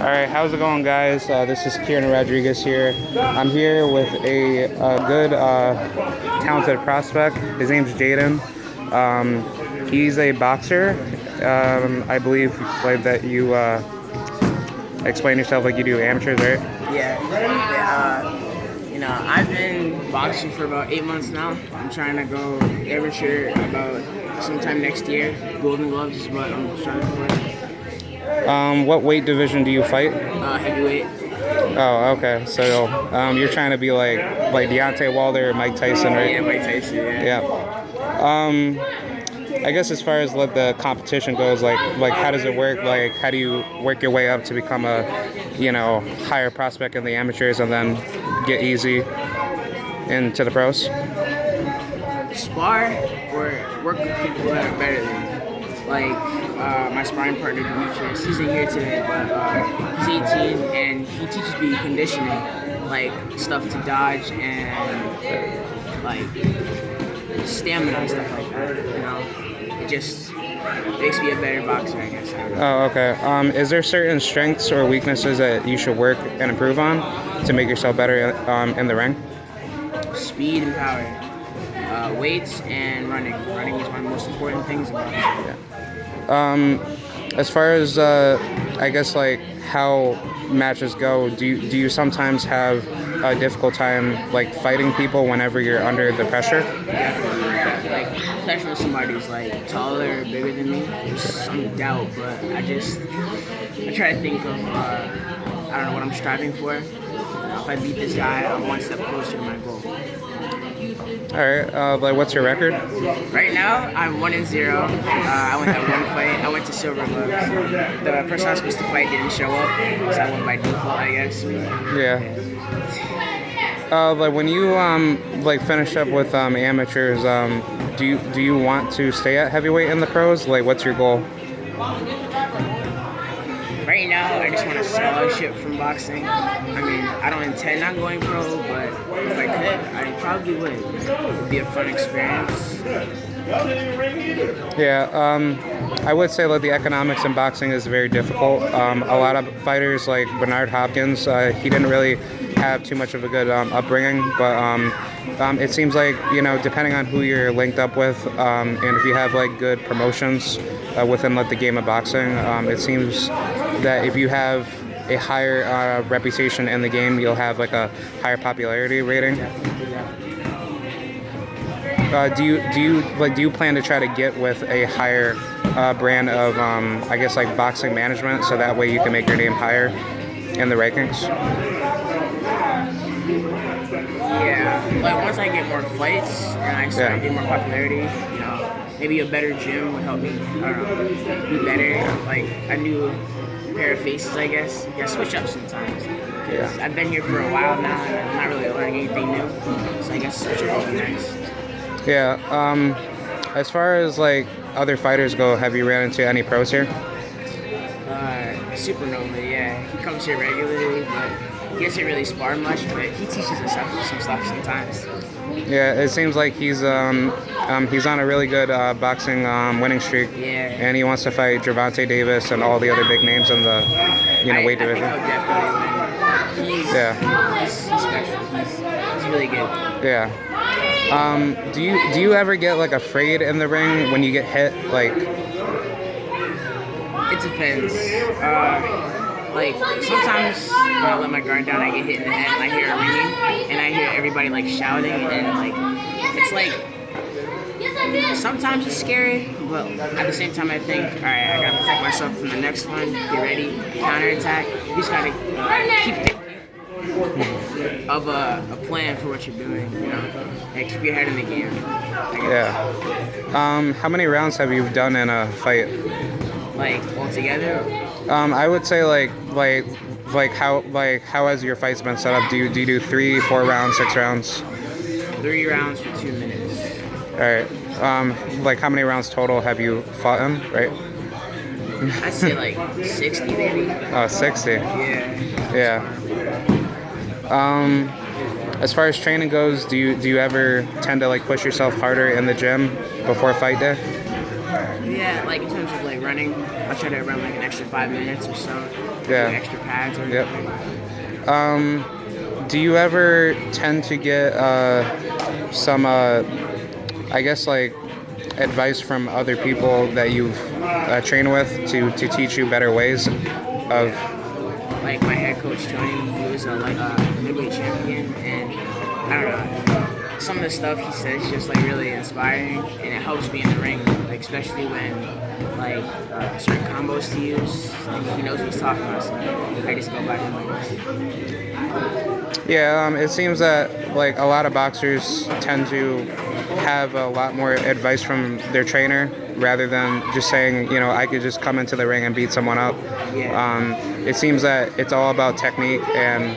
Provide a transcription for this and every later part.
All right, how's it going, guys? This is Kieran Rodriguez here. I'm here with a good, talented prospect. His name's Jayden. He's a boxer. I believe like that you explain yourself like you do amateurs, right? I've been boxing for about 8 months now. I'm trying to go amateur about sometime next year. Golden Gloves is what I'm trying for. What weight division do you fight? Heavyweight. Oh, okay. So you're trying to be like Deontay Wilder or Mike Tyson, right? Yeah, Mike Tyson. Yeah. I guess as far as like the competition goes, like how does it work? Like how do you work your way up to become a, higher prospect in the amateurs and then get easy into the pros? Spar or work with people that are better than me. Like my sparring partner Demetrius, he's in here today, but he's 18 and he teaches me conditioning, like stuff to dodge and like stamina and stuff like that. It just makes me a better boxer, I guess. Oh, okay. Is there certain strengths or weaknesses that you should work and improve on to make yourself better in the ring? Speed and power. Weights and running. Running is one of the most important things about it. Yeah. As far as I guess like how matches go, do you sometimes have a difficult time like fighting people whenever you're under the pressure? Definitely. Like especially when somebody's like taller or bigger than me, there's some doubt, but I try to think of I don't know what I'm striving for. If I beat this guy, I'm one step closer to my goal. All right. Like, what's your record? Right now, I'm 1-0. I only had one fight. I went to Silver Gloves. The person I was supposed to fight didn't show up, so I went by default, I guess. Yeah. Like when you finish up with amateurs, do you want to stay at heavyweight in the pros? Like, what's your goal? Right now, I just want a scholarship from boxing. I mean, I don't intend on going pro, but if I could, I probably would. It'd be a fun experience. Yeah, I would say like the economics in boxing is very difficult. A lot of fighters like Bernard Hopkins, he didn't really have too much of a good upbringing, but it seems like depending on who you're linked up with, and if you have like good promotions within like the game of boxing, it seems that if you have a higher reputation in the game, you'll have like a higher popularity rating. Do you plan to try to get with a higher brand of I guess like boxing management, so that way you can make your name higher in the rankings? Yeah, like once I get more fights and I start getting more popularity, maybe a better gym would help me. I don't know, be better. Like a new pair of faces, I guess. Yeah, switch up sometimes. Because I've been here for a while now and I'm not really learning anything new. So I guess switch up would be nice. Yeah. As far as like other fighters go, have you ran into any pros here? Supernova, yeah. He comes here regularly, but he doesn't really spar much, but he teaches us some stuff sometimes. Yeah, it seems like he's on a really good boxing winning streak. Yeah. And he wants to fight Gervonta Davis and all the other big names in the weight division. I think he'll definitely win. He's special. He's really good. Yeah. Do you ever get like afraid in the ring when you get hit? Like, it depends. Like sometimes when I let my guard down, I get hit in the head and I hear it ringing and I hear everybody like shouting and like it's like sometimes it's scary, but at the same time I think, all right, I gotta protect myself from the next one. Get ready, counterattack. You just gotta keep thinking of a plan for what you're doing. Like keep your head in the game. Yeah. How many rounds have you done in a fight? Like altogether? I would say like how has your fights been set up? Do you do 3, 4 rounds, 6 rounds? 3 rounds for 2 minutes. All right. Like how many rounds total have you fought in? Right. I'd say like 60 maybe. Oh, 60. Yeah. As far as training goes, do you ever tend to like push yourself harder in the gym before fight day? Yeah, like in terms of like running, I try to run like an extra 5 minutes or so. Yeah. extra pads or Yep. anything. Do you ever tend to get some, I guess, like advice from other people that you've trained with to teach you better ways of? Like my head coach Tony, he was a midweight champion, and I don't know. Some of the stuff he says is just like really inspiring, and it helps me in the ring, like especially when like certain combos to use. Like, he knows what he's talking about, so I just go back and like. Yeah, it seems that like a lot of boxers tend to have a lot more advice from their trainer rather than just saying, I could just come into the ring and beat someone up. Yeah. It seems that it's all about technique and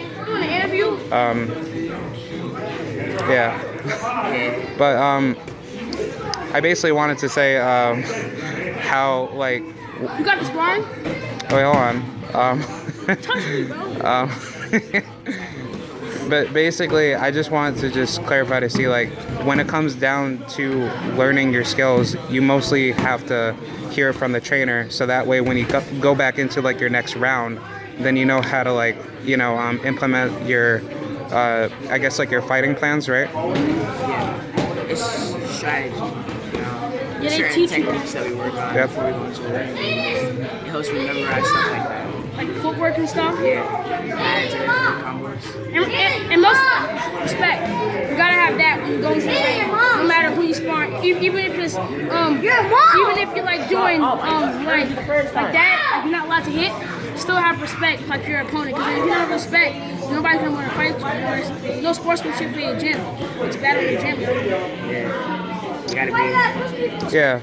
yeah. But I basically wanted to say how like. You got the sparring? Wait, hold on. Touch me, bro. But basically, I just wanted to just clarify to see, like, when it comes down to learning your skills, you mostly have to hear it from the trainer, so that way when you go back into, like, your next round, then you know how to, like, implement your, I guess, like, your fighting plans, right? Yeah. It's strategy. Yeah, they certain teach you. techniques that we work on Yep. before we go into the ring. It helps me memorize stuff like that. Like footwork and stuff. Yeah. Pads and combos. And most respect. You gotta have that when you go into the ring. No matter who you sparring. Even if it's even if you're like doing like that, like you're not allowed to hit, still have respect like your opponent. Because if you don't have respect, nobody's gonna want to fight you. There's no sportsmanship in your gym. It's bad in the gym. Yeah. You gotta be. Yeah.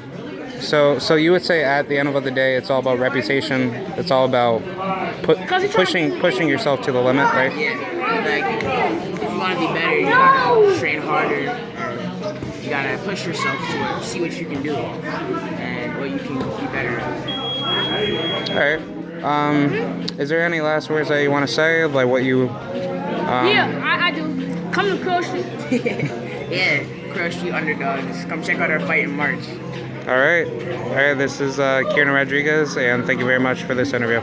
So you would say at the end of the day, it's all about reputation. It's all about pushing yourself to the limit, right? Yeah. Like, if you want to be better, you gotta train harder. You gotta push yourself to see what you can do and what you can be better at. All right. Is there any last words that you want to say? Like what you? Yeah, I do. Come to Crow Street. Yeah, Crow Street Underdogs. Come check out our fight in March. All right. This is Kieran Rodriguez, and thank you very much for this interview.